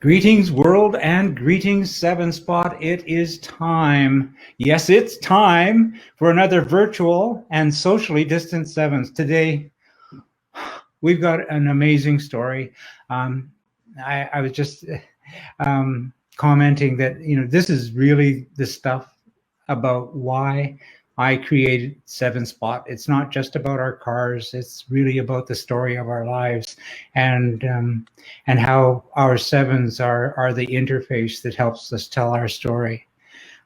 Greetings, world, and greetings, SevenSpot. It is time. Yes, it's time for another virtual and socially distant Sevens. Today, we've got an amazing story. I was just commenting that, this is really the stuff about why I created SevenSpot. It's not just about our cars. It's really about the story of our lives and how our sevens are the interface that helps us tell our story.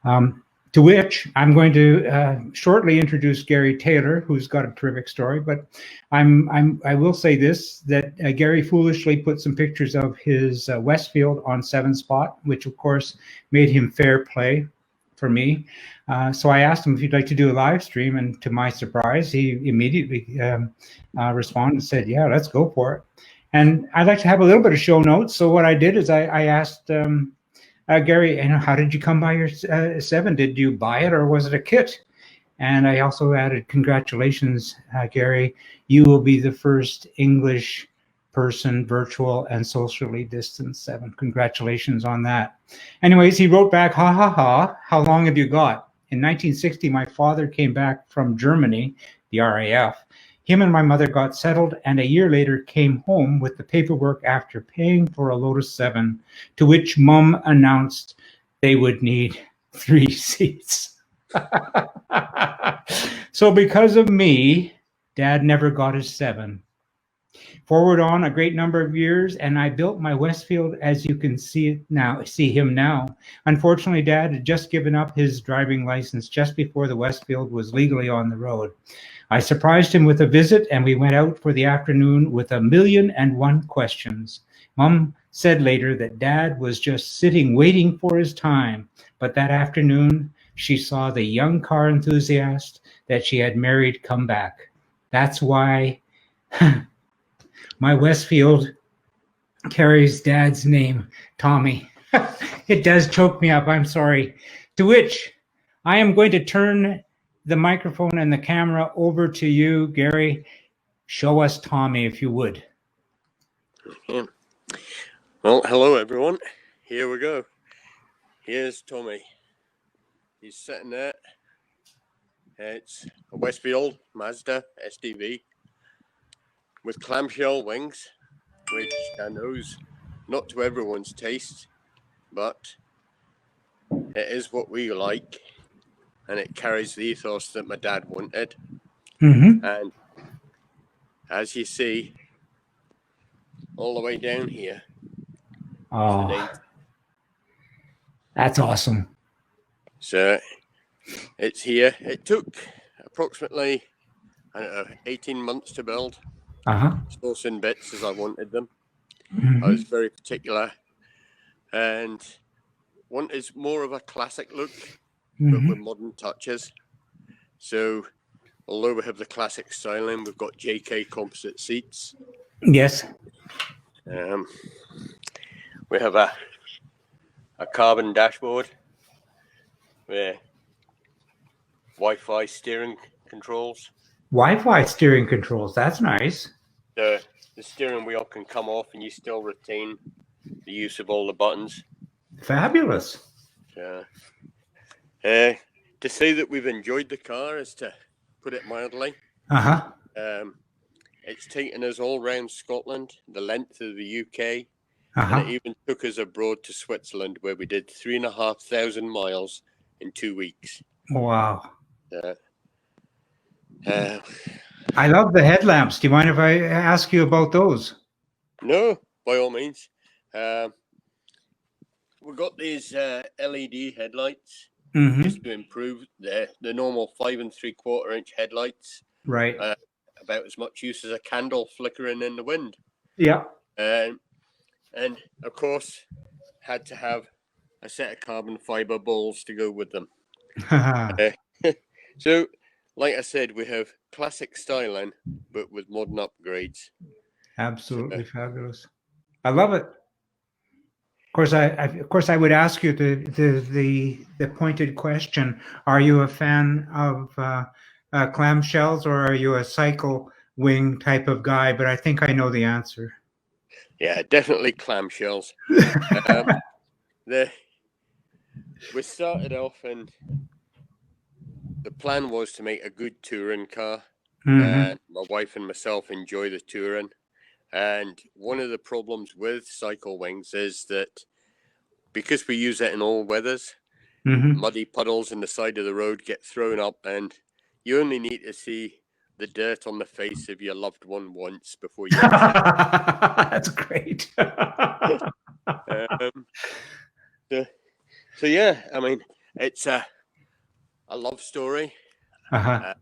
To which I'm going to shortly introduce Gary Taylor, who's got a terrific story. But I will say this, that Gary foolishly put some pictures of his Westfield on SevenSpot, which of course made him fair play for me. So I asked him if he'd like to do a live stream, and to my surprise, he immediately responded and said, yeah, let's go for it. And I'd like to have a little bit of show notes. So what I did is I asked Gary, how did you come by your seven? Did you buy it or was it a kit? And I also added, congratulations, Gary. You will be the first English person, virtual and socially distanced seven. Congratulations on that. Anyways, he wrote back, ha, ha, ha, how long have you got? In 1960, my father came back from Germany, the RAF. Him and my mother got settled, and a year later came home with the paperwork after paying for a Lotus 7, to which Mum announced they would need 3 seats. So because of me, Dad never got his 7. Forward on a great number of years, and I built my Westfield as you can see him now. Unfortunately, Dad had just given up his driving license just before the Westfield was legally on the road. I surprised him with a visit, and we went out for the afternoon with 1,000,001 questions. Mom said later that Dad was just sitting waiting for his time, but that afternoon she saw the young car enthusiast that she had married come back. That's why my Westfield carries Dad's name, Tommy. It does choke me up, I'm sorry. To which I am going to turn the microphone and the camera over to you, Gary. Show us Tommy, if you would. Okay. Well, hello everyone. Here we go. Here's Tommy. He's sitting there. It's a Westfield Mazda SDV with clamshell wings, which I know's not to everyone's taste, but it is what we like, and it carries the ethos that my dad wanted. Mm-hmm. And as you see, all the way down here. Oh, that's awesome. So it's here. It took approximately, 18 months to build. Sauce in bits as I wanted them. Mm-hmm. I was very particular and wanted more of a classic look, but with modern touches. So although we have the classic styling, we've got JK composite seats. Yes. We have a carbon dashboard with Wi-Fi steering controls. Wi-Fi steering controls, that's nice. The steering wheel can come off and you still retain the use of all the buttons. Fabulous. To say that we've enjoyed the car is to put it mildly. It's taken us all around Scotland, the length of the UK, and it even took us abroad to Switzerland, where we did 3,500 miles in 2 weeks. Wow. I love the headlamps. Do you mind if I ask you about those? No, by all means. We've got these LED headlights just to improve the normal 5 3/4 inch headlights. Right. About as much use as a candle flickering in the wind. Yeah. And of course, had to have a set of carbon fiber balls to go with them. So, like I said, we have classic styling, but with modern upgrades. Absolutely fabulous. I love it. Of course, I would ask you the pointed question: are you a fan of clamshells, or are you a cycle wing type of guy? But I think I know the answer. Yeah, definitely clamshells. We started off, and the plan was to make a good touring car. Mm-hmm. My wife and myself enjoy the touring. And one of the problems with Cycle Wings is that because we use it in all weathers, Mm-hmm. muddy puddles in the side of the road get thrown up, and you only need to see the dirt on the face of your loved one once before you accept. That's great. um, so yeah, I mean, it's a love story, Uh-huh.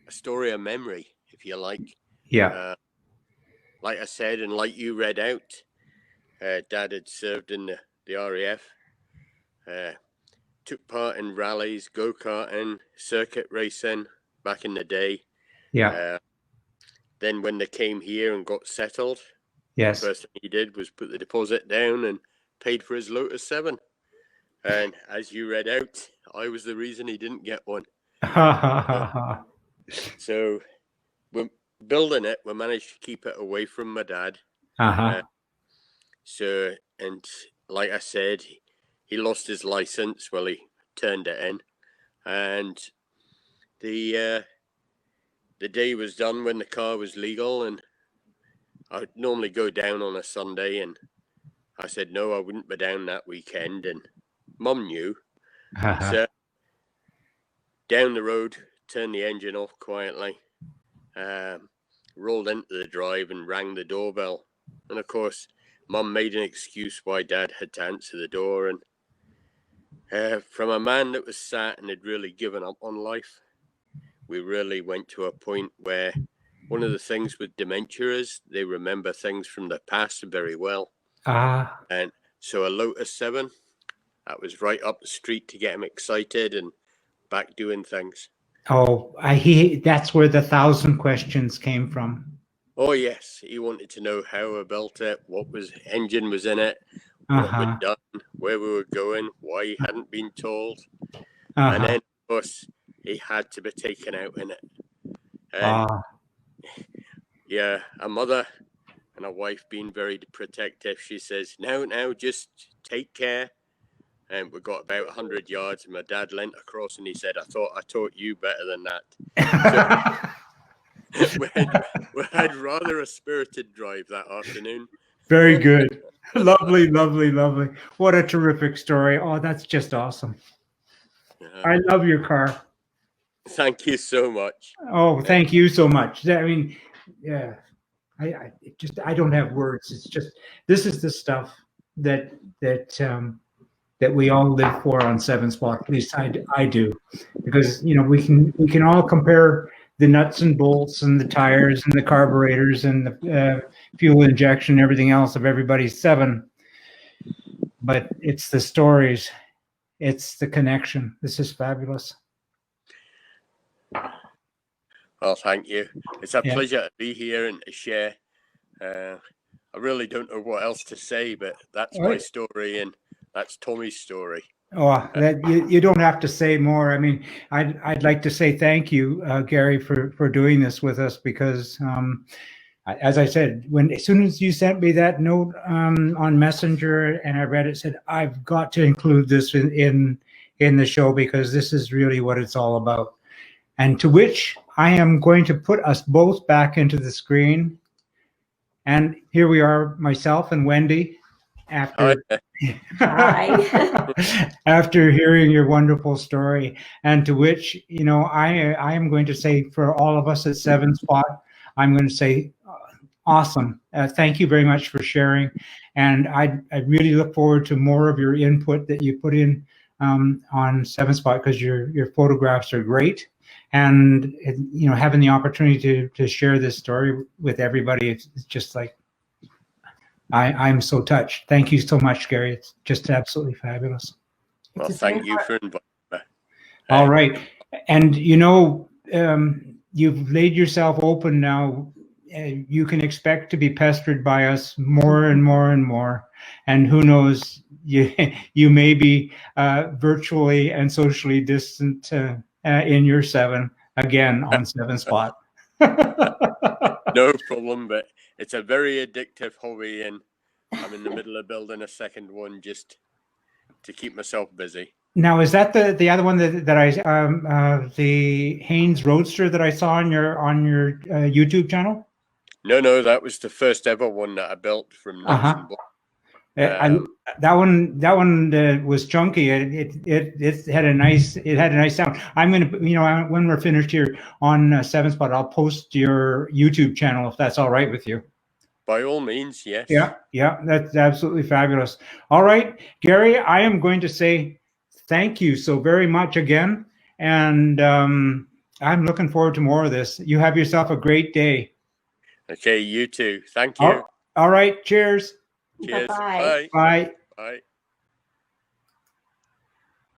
a story of memory, if you like. Yeah. Like I said, and like you read out, Dad had served in the RAF, took part in rallies, go-karting, circuit racing back in the day. Yeah. Then when they came here and got settled, Yes. first thing he did was put the deposit down and paid for his Lotus 7. And as you read out, I was the reason he didn't get one. So we're building it. We managed to keep it away from my dad. Uh-huh. So, and like I said, he lost his license. Well, he turned it in. And the day was done when the car was legal, and I would normally go down on a Sunday, and I said no, I wouldn't be down that weekend, and Mum knew. Uh-huh. So down the road, turned the engine off quietly, rolled into the drive and rang the doorbell. And of course, Mum made an excuse why Dad had to answer the door, and from a man that was sat and had really given up on life, we really went to a point where one of the things with dementia is they remember things from the past very well. And so a Lotus 7, that was right up the street to get him excited and back doing things. Oh, that's where the 1,000 questions came from. Oh yes, he wanted to know how I built it, what engine was in it, what we'd done, where we were going, why he hadn't been told. And then, of course, he had to be taken out in it. And yeah, a mother and a wife being very protective, she says, now, just take care. And we got about 100 yards, and my dad leant across and he said, I thought I taught you better than that. So we had rather a spirited drive that afternoon. Very good. Lovely, lovely, lovely. What a terrific story. Oh, that's just awesome. I love your car. Thank you so much. Oh, thank you so much. I mean, yeah, I don't have words. It's just, this is the stuff that we all live for on SevenSpot. At least I do, because we can all compare the nuts and bolts and the tires and the carburetors and the fuel injection and everything else of everybody's 7, but it's the stories, it's the connection. This is fabulous. Well, thank you. It's a pleasure to be here and to share. I really don't know what else to say, but that's my story, and that's Tommy's story. Oh, that you don't have to say more. I mean, I'd like to say thank you, Gary, for doing this with us, because as I said, as soon as you sent me that note on Messenger and I read it, said I've got to include this in the show, because this is really what it's all about. And to which I am going to put us both back into the screen. And here we are, myself and Wendy, after after hearing your wonderful story. And to which, I am going to say, for all of us at SevenSpot, I'm going to say, awesome. Thank you very much for sharing. And I really look forward to more of your input that you put in on SevenSpot, because your photographs are great. And having the opportunity to share this story with everybody, it's just like, I'm so touched. Thank you so much, Gary. It's just absolutely fabulous. Well, thank you for inviting me. All right. And you've laid yourself open now. You can expect to be pestered by us more and more and more. And who knows, you may be virtually and socially distant in your 7 again on SevenSpot. No problem, but it's a very addictive hobby, and I'm in the middle of building a second one just to keep myself busy. Now, is that the other one that I the Haynes Roadster that I saw on your YouTube channel? No, that was the first ever one that I built from nuts and bolts. That one was chunky. It had a nice sound. I'm gonna, when we're finished here on SevenSpot, I'll post your YouTube channel if that's all right with you. By all means, yes. Yeah, that's absolutely fabulous. All right, Gary, I am going to say thank you so very much again, and I'm looking forward to more of this. You have yourself a great day. Okay, you too. Thank you. All right, cheers. Cheers. Bye-bye. Bye. Bye.